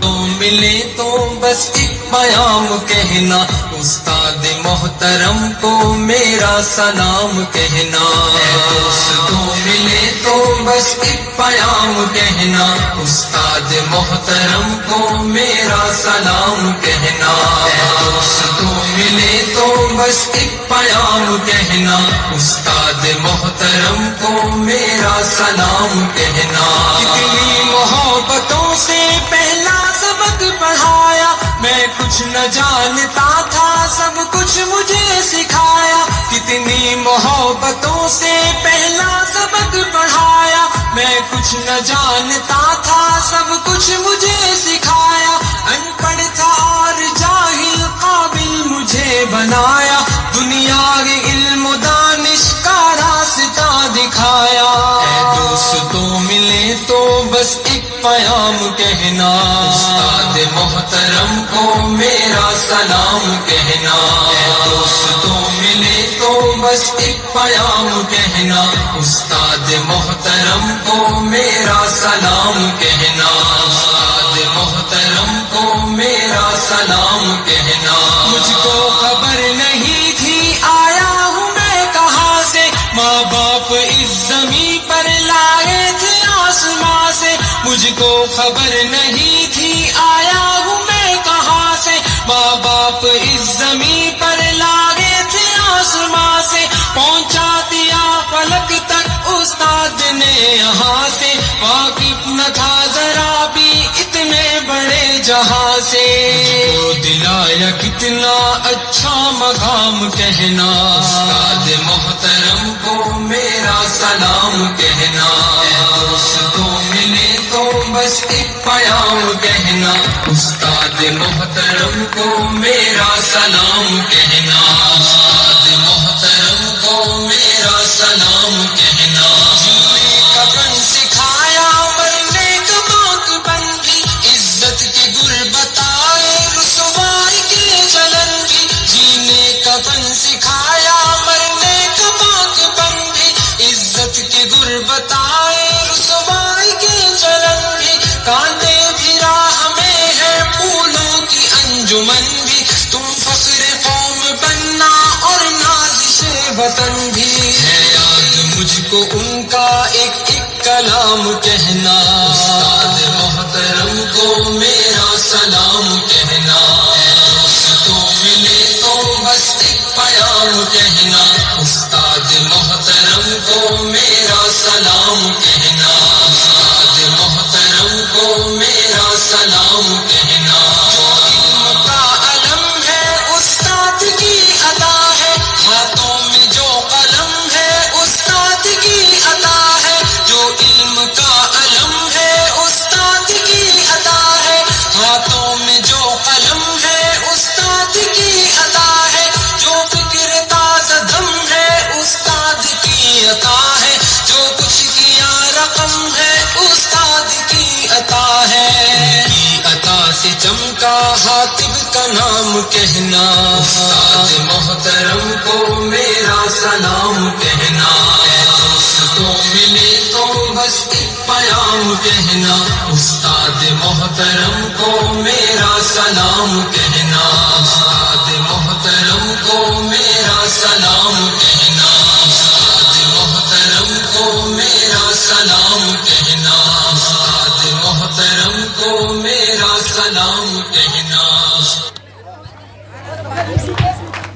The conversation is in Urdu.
تو ملے تو بس ایک پیام کہنا، استاد محترم کو میرا سلام کہنا۔ تو ملے تو بس ایک پیام کہنا، استاد محترم کو میرا سلام کہنا۔ تو ملے تو بس ایک پیام کہنا، استاد محترم کو میرا سلام کہنا۔ کتنی محبتوں سے پہلا سبق پڑھایا، میں کچھ نہ جانتا تھا سب کچھ مجھے سکھایا۔ کتنی محبتوں سے پہلا سبق پڑھایا، میں کچھ نہ جانتا تھا سب کچھ مجھے سکھایا۔ ان پڑھ تھا اور جاہل قابل مجھے بنایا، دنیا کے علم و دانش کا راستہ دکھایا۔ اے دوستوں ملے تو بس ایک پیام کہنا، استاد محترم کو میرا سلام کہنا۔ اے دوستوں ملے تو بس ایک پیام کہنا، استاد محترم کو میرا سلام کہنا۔ استاد محترم کو میرا سلام کہنا۔ مجھ کو خبر نہیں تھی آیا ہوں میں کہاں سے، ماں باپ اس زمین پر لائے تھے آسماں سے۔ مجھ کو خبر نہیں تھی آیا ہوں میں کہاں سے، ماں باپ اس زمین پر لائے تھے آسماں سے۔ پہنچا دیا فلک تک استاد نے یہاں سے، واقف نہ تھا ذرا بھی اتنے بڑے جہاں سے۔ تو دلایا کتنا اچھا مقام کہنا، استاد محترم کو میرا سلام کہنا۔ اے دوستوں ملے تو بس ایک پیام کہنا، استاد محترم کو میرا سلام کہنا۔ استاد محترم کو میرا سلام کہنا۔ جینے کا فن سکھایا مرنے کا باک بندی، عزت کے گر بتائے رسوائی کے چلن بھی۔ جینے کا فن سکھایا مرنے کا باک بندی، عزت کے گر بتائے رسوائی کے چلن بھی۔ کانٹے بھی راہ میں ہے پھولوں کی انجمن بھی، تم فخر قوم بننا اور نازش وطن بھی۔ ہے یاد مجھ کو ان کا ایک ایک کلام کہنا، استاد محترم کو میرا سلام کہنا۔ اے دوستوں ملے تو بس ایک پیام کہنا، استاد محترم کو میرا سلام کہنا۔ استاد محترم کو میرا سلام کہنا۔ جو علم کا علم ہے استاد کی عطا ہے، ہاتھوں میں جو قلم ہے استاد کی عطا ہے۔ جو علم کا علم ہے استاد کی عطا ہے، ہاتھوں میں جو قلم ہے استاد کی عطا ہے۔ جو فکر تازہ دم ہے استاد کی عطا ہے، جو کچھ کیا رقم ہے استاد کی عطا ہے۔ کی عطا سے چمکا حاتب کا نام کہنا، استاد محترم کو میرا سلام کہنا۔ اے دوستوں ملے تو بس ایک پیام کہنا، استاد محترم کو میرا سلام کہنا۔ استاد محترم کو میرا سلام کہنا۔ استاد محترم کو میرا سلام کہنا۔ استاد محترم کو میرا سلام کہنا۔